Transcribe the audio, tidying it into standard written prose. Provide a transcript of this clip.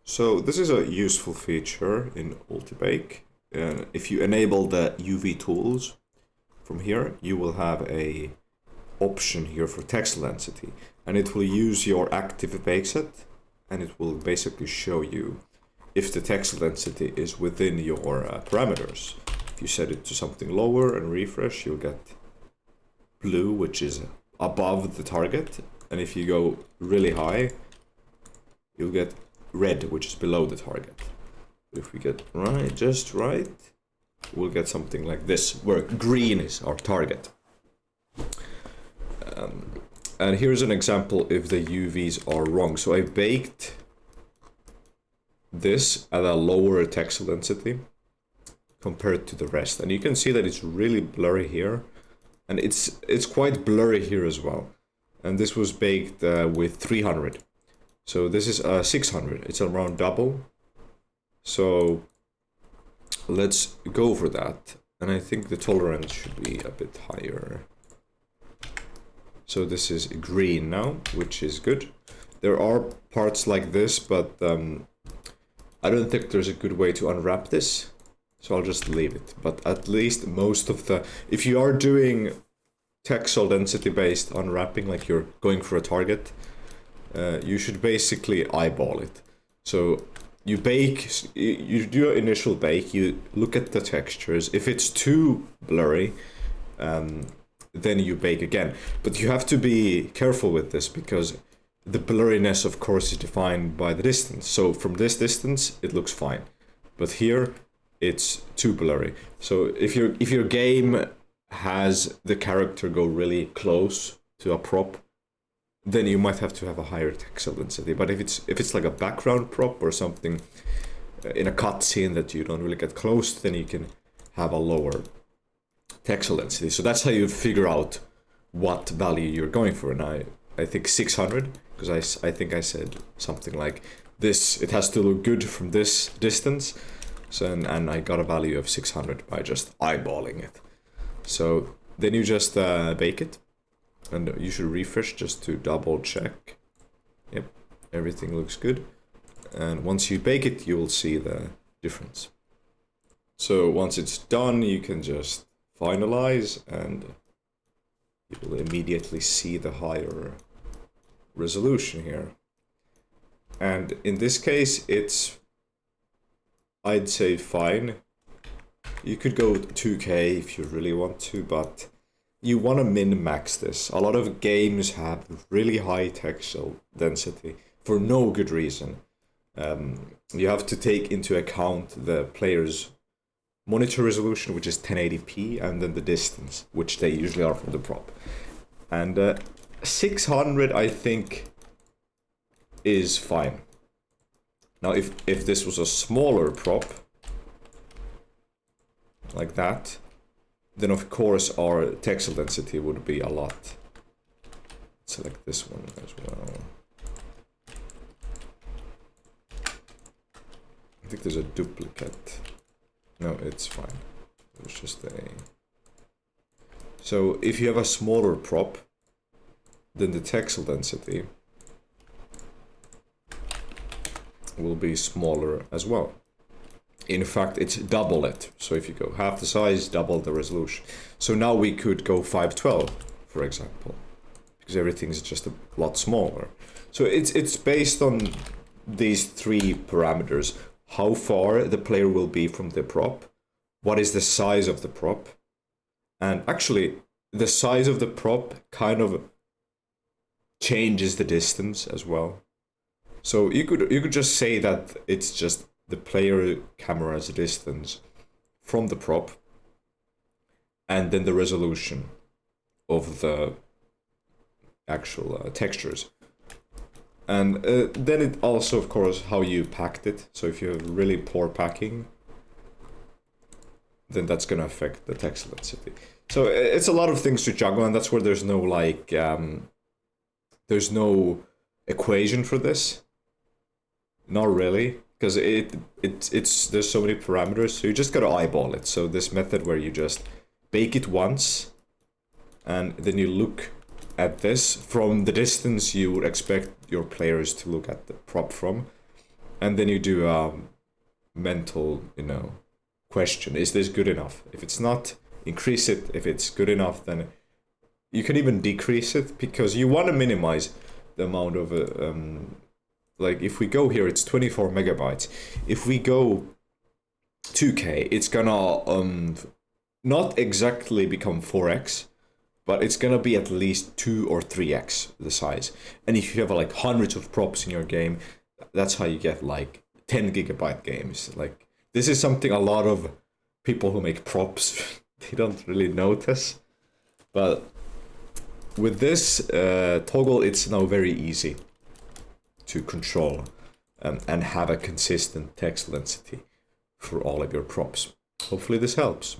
So this is a useful feature in Ultibake. If you enable the UV tools from here, you will have a option here for Texel density, and it will use your active bake set, and it will basically show you if the Texel density is within your parameters. If you set it to something lower and refresh, you'll get blue, which is above the target, and if you go really high, you'll get red, which is below the target. If we get just right, we'll get something like this, where green is our target. And here's an example if the UVs are wrong. So I baked this at a lower Texel density compared to the rest, and you can see that it's really blurry here, and it's quite blurry here as well. And this was baked with 300. So this is 600, it's around double. So let's go for that. And I think the tolerance should be a bit higher. So this is green now, which is good. There are parts like this, but I don't think there's a good way to unwrap this. So I'll just leave it. But at least most of the, if you are doing Texel density based unwrapping, like you're going for a target, you should basically eyeball it. So you bake, you do an initial bake, you look at the textures. If it's too blurry, then you bake again. But you have to be careful with this, because the blurriness, of course, is defined by the distance. So from this distance, it looks fine. But here, it's too blurry. So if your game has the character go really close to a prop, then you might have to have a higher Texel density. But if it's like a background prop or something in a cutscene that you don't really get close, then you can have a lower Texel density. So that's how you figure out what value you're going for. And I think 600, because I think I said something like this. It has to look good from this distance. So and I got a value of 600 by just eyeballing it. So then you just bake it. And you should refresh just to double check. Yep, everything looks good. And once you bake it, you will see the difference. So once it's done, you can just finalize, and you will immediately see the higher resolution here. And in this case, it's, I'd say, fine. You could go 2K if you really want to, but you want to min-max this. A lot of games have really high Texel density for no good reason. You have to take into account the player's monitor resolution, which is 1080p, and then the distance, which they usually are from the prop. And 600, I think, is fine. Now, if this was a smaller prop, like that, then of course our Texel density would be a lot. Select this one as well. I think there's a duplicate. No, it's fine. It's just a... So if you have a smaller prop, then the Texel density will be smaller as well. In fact, it's double it. So if you go half the size, double the resolution. So now we could go 512, for example, because everything's just a lot smaller. So it's based on these three parameters: how far the player will be from the prop, what is the size of the prop, and actually the size of the prop kind of changes the distance as well. So you could just say that it's just the player camera's distance from the prop, and then the resolution of the actual textures. And then it also, of course, how you packed it. So if you have really poor packing, then that's going to affect the Texel density. So it's a lot of things to juggle, and that's where there's no like, there's no equation for this. Not really. Because it's there's so many parameters, so you just gotta eyeball it. So this method where you just bake it once, and then you look at this from the distance you would expect your players to look at the prop from, and then you do a mental, question. Is this good enough? If it's not, increase it. If it's good enough, then you can even decrease it, because you want to minimize the amount of like if we go here, it's 24 megabytes. If we go 2K, it's gonna not exactly become 4x, but it's gonna be at least 2 or 3x the size. And if you have like hundreds of props in your game, that's how you get like 10 gigabyte games. Like, this is something a lot of people who make props they don't really notice. But with this toggle, it's now very easy to control and have a consistent text density for all of your props. Hopefully this helps.